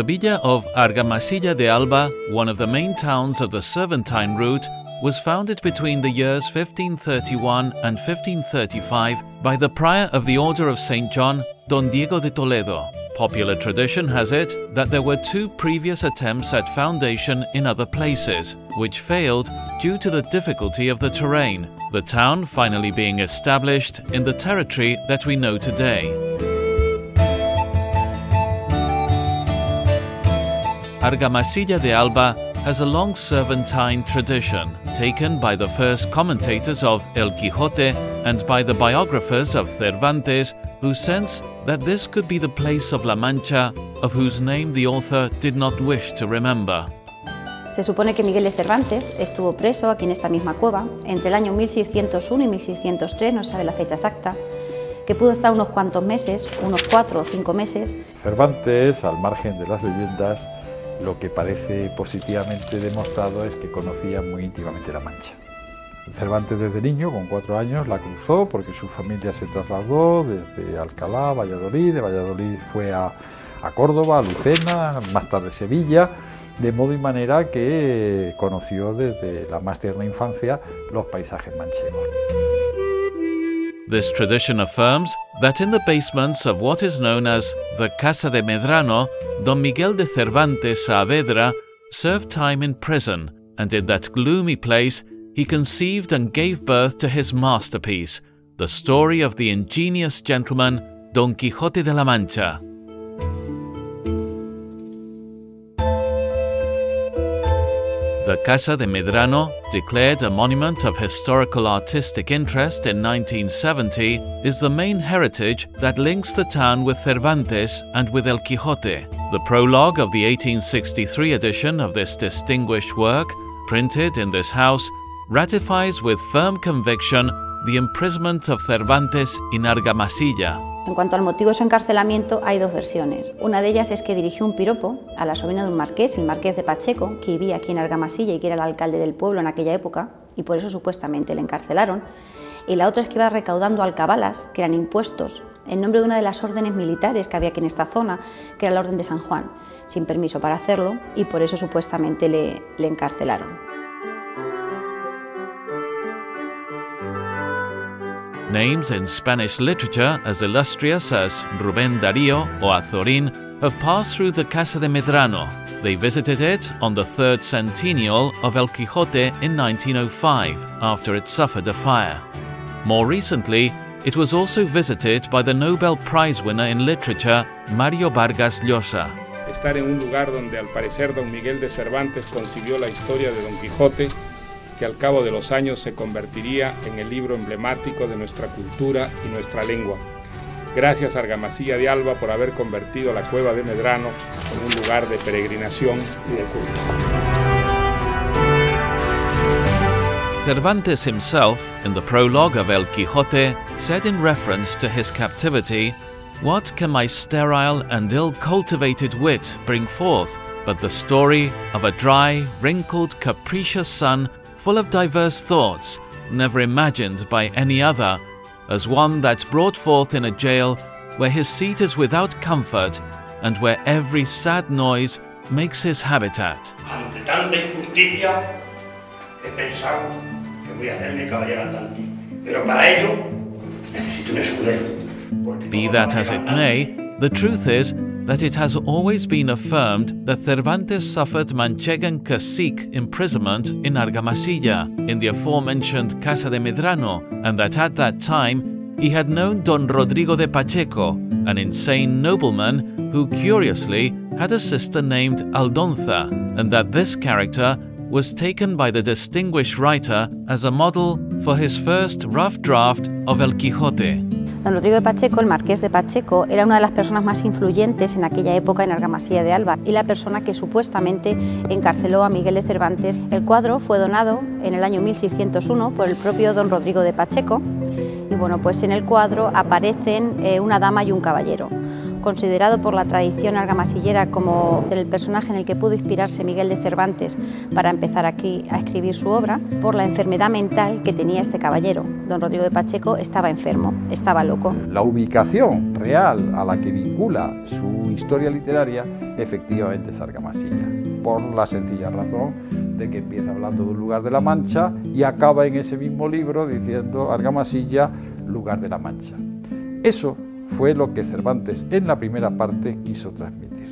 The villa of Argamasilla de Alba, one of the main towns of the Cervantine route, was founded between the years 1531 and 1535 by the prior of the Order of St. John, Don Diego de Toledo. Popular tradition has it that there were two previous attempts at foundation in other places, which failed due to the difficulty of the terrain, the town finally being established in the territory that we know today. Argamasilla de Alba has a long Cervantine tradition, taken by the first commentators of El Quijote and by the biographers of Cervantes, who sense that this could be the place of La Mancha, of whose name the author did not wish to remember. Se supone que Miguel de Cervantes estuvo preso aquí en esta misma cueva entre el año 1601 y 1603, no se sabe la fecha exacta, que pudo estar unos cuantos meses, unos 4 o 5 meses. Cervantes, al margen de las leyendas, lo que parece positivamente demostrado es que conocía muy íntimamente La Mancha. Cervantes desde niño, con 4 años, la cruzó porque su familia se trasladó desde Alcalá a Valladolid, de Valladolid fue a Córdoba, a Lucena, más tarde Sevilla, de modo y manera que conoció desde la más tierna infancia los paisajes manchegos. This tradition affirms that in the basements of what is known as the Casa de Medrano, Don Miguel de Cervantes Saavedra served time in prison, and in that gloomy place he conceived and gave birth to his masterpiece, the story of the ingenious gentleman Don Quixote de la Mancha. The Casa de Medrano, declared a monument of historical artistic interest in 1970, is the main heritage that links the town with Cervantes and with El Quijote. The prologue of the 1863 edition of this distinguished work, printed in this house, ratifies with firm conviction the imprisonment of Cervantes in Argamasilla. En cuanto al motivo de su encarcelamiento, hay dos versiones. Una de ellas es que dirigió un piropo a la sobrina de un marqués, el marqués de Pacheco, que vivía aquí en Argamasilla y que era el alcalde del pueblo en aquella época, y por eso supuestamente le encarcelaron. Y la otra es que iba recaudando alcabalas, que eran impuestos, en nombre de una de las órdenes militares que había aquí en esta zona, que era la Orden de San Juan, sin permiso para hacerlo, y por eso supuestamente le encarcelaron. Names in Spanish literature as illustrious as Rubén Darío or Azorín have passed through the Casa de Medrano. They visited it on the 3rd centennial of El Quijote in 1905, after it suffered a fire. More recently, it was also visited by the Nobel Prize winner in literature, Mario Vargas Llosa. Estar en un lugar donde al parecer Don Miguel de Cervantes concibió la historia de Don Quijote, que al cabo de los años se convertiría en el libro emblemático de nuestra cultura y nuestra lengua. Gracias Argamasilla de Alba por haber convertido la cueva de Medrano en un lugar de peregrinación y de culto. Cervantes himself, in the prologue of El Quijote, said in reference to his captivity, "What can my sterile and ill-cultivated wit bring forth but the story of a dry, wrinkled, capricious son full of diverse thoughts, never imagined by any other, as one that's brought forth in a jail where his seat is without comfort, and where every sad noise makes his habitat." Ante tanta injusticia, he pensado que voy a hacerme caballero andante, pero para ello necesito un escudero. Be that as it may, the truth is that it has always been affirmed that Cervantes suffered Manchegan cacique imprisonment in Argamasilla, in the aforementioned Casa de Medrano, and that at that time he had known Don Rodrigo de Pacheco, an insane nobleman who curiously had a sister named Aldonza, and that this character was taken by the distinguished writer as a model for his first rough draft of El Quijote. Don Rodrigo de Pacheco, el marqués de Pacheco, era una de las personas más influyentes en aquella época en Argamasilla de Alba y la persona que supuestamente encarceló a Miguel de Cervantes. El cuadro fue donado en el año 1601 por el propio don Rodrigo de Pacheco y bueno, pues en el cuadro aparecen una dama y un caballero. considerado por la tradición argamasillera como el personaje en el que pudo inspirarse Miguel de Cervantes para empezar aquí a escribir su obra, por la enfermedad mental que tenía este caballero. Don Rodrigo de Pacheco estaba enfermo, estaba loco. La ubicación real a la que vincula su historia literaria efectivamente es Argamasilla, por la sencilla razón de que empieza hablando de un lugar de la Mancha y acaba en ese mismo libro diciendo Argamasilla, lugar de la Mancha. Eso fue lo que Cervantes en la primera parte quiso transmitir.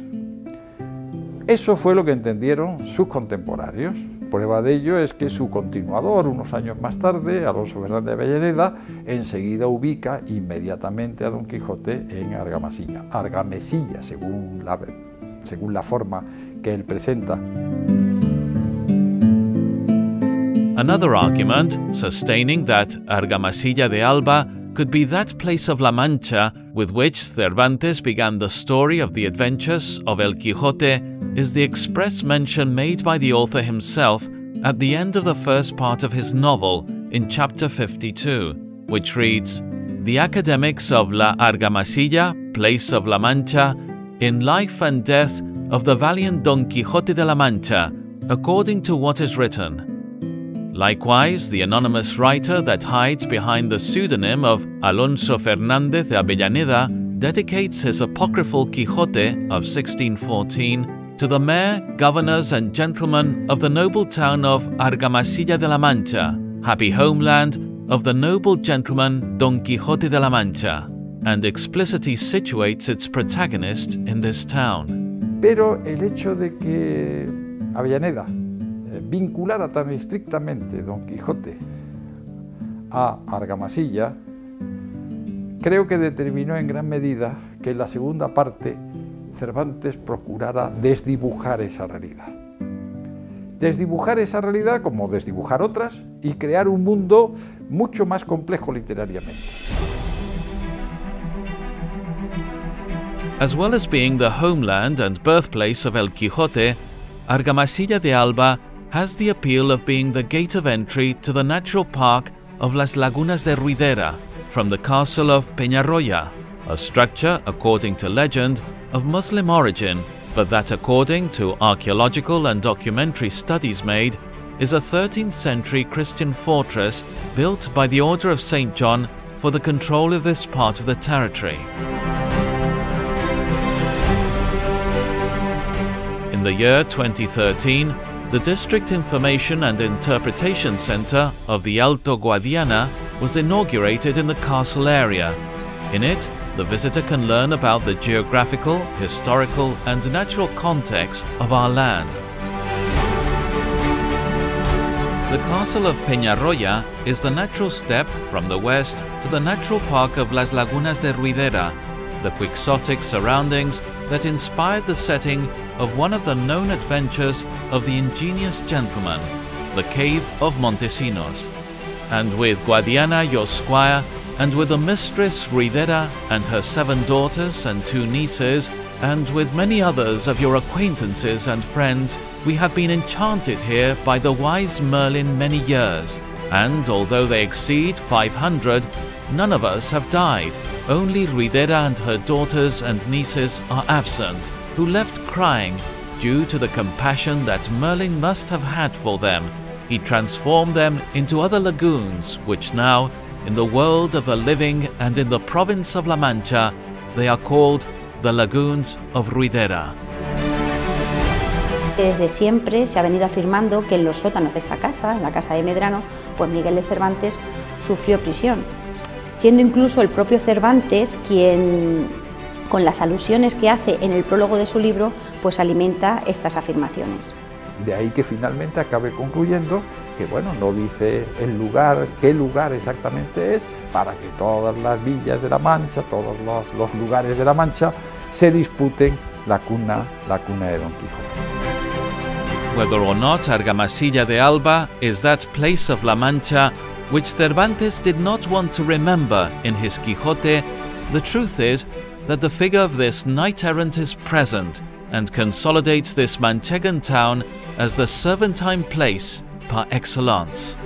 Eso fue lo que entendieron sus contemporáneos. Prueba de ello es que su continuador, unos años más tarde, Alonso Fernández de Avellaneda, enseguida ubica inmediatamente a Don Quijote en Argamasilla. Argamesilla, según la forma que él presenta. Another argument, sustaining that Argamasilla de Alba could be that place of La Mancha with which Cervantes began the story of the adventures of El Quijote, is the express mention made by the author himself at the end of the first part of his novel in chapter 52, which reads, "The academics of La Argamasilla, place of La Mancha, in life and death of the valiant Don Quixote de la Mancha, according to what is written." Likewise, the anonymous writer that hides behind the pseudonym of Alonso Fernández de Avellaneda dedicates his apocryphal Quixote of 1614 to the mayor, governors and gentlemen of the noble town of Argamasilla de la Mancha, happy homeland of the noble gentleman Don Quixote de la Mancha, and explicitly situates its protagonist in this town. Pero el hecho de que Avellaneda vinculara tan estrictamente Don Quijote a Argamasilla, creo que determinó en gran medida que en la segunda parte Cervantes procurara desdibujar esa realidad. Desdibujar esa realidad como desdibujar otras y crear un mundo mucho más complejo literariamente. As well as being the homeland and birthplace of El Quijote, Argamasilla de Alba has the appeal of being the gate of entry to the natural park of Las Lagunas de Ruidera from the castle of Peñarroya, a structure, according to legend, of Muslim origin, but that according to archaeological and documentary studies made, is a 13th century Christian fortress built by the Order of St. John for the control of this part of the territory. In the year 2013, the District Information and Interpretation Center of the Alto Guadiana was inaugurated in the castle area. In it, the visitor can learn about the geographical, historical, and natural context of our land. The castle of Peñarroya is the natural step from the west to the natural park of Las Lagunas de Ruidera, the quixotic surroundings that inspired the setting of one of the known adventures of the ingenious gentleman, the Cave of Montesinos. And with Guadiana your squire, and with the mistress Ruidera and her 7 daughters and 2 nieces, and with many others of your acquaintances and friends, we have been enchanted here by the wise Merlin many years, and although they exceed 500, none of us have died. Only Ruidera and her daughters and nieces are absent, who left crying due to the compassion that Merlin must have had for them. He transformed them into other lagoons, which now, in the world of the living and in the province of La Mancha, they are called the Lagoons of Ruidera. Desde siempre se ha venido afirmando que en los sótanos de esta casa, en la casa de Medrano, pues Miguel de Cervantes sufrió prisión, siendo incluso el propio Cervantes quien, con las alusiones que hace en el prólogo de su libro, pues alimenta estas afirmaciones. De ahí que finalmente acabe concluyendo que, bueno, no dice el lugar, qué lugar exactamente es, para que todas las villas de la Mancha, todos los lugares de la Mancha, se disputen la cuna de Don Quijote. Whether or not Argamasilla de Alba is that place of La Mancha which Cervantes did not want to remember in his Quijote, the truth is that the figure of this knight-errant is present and consolidates this Manchegan town as the Cervantine place par excellence.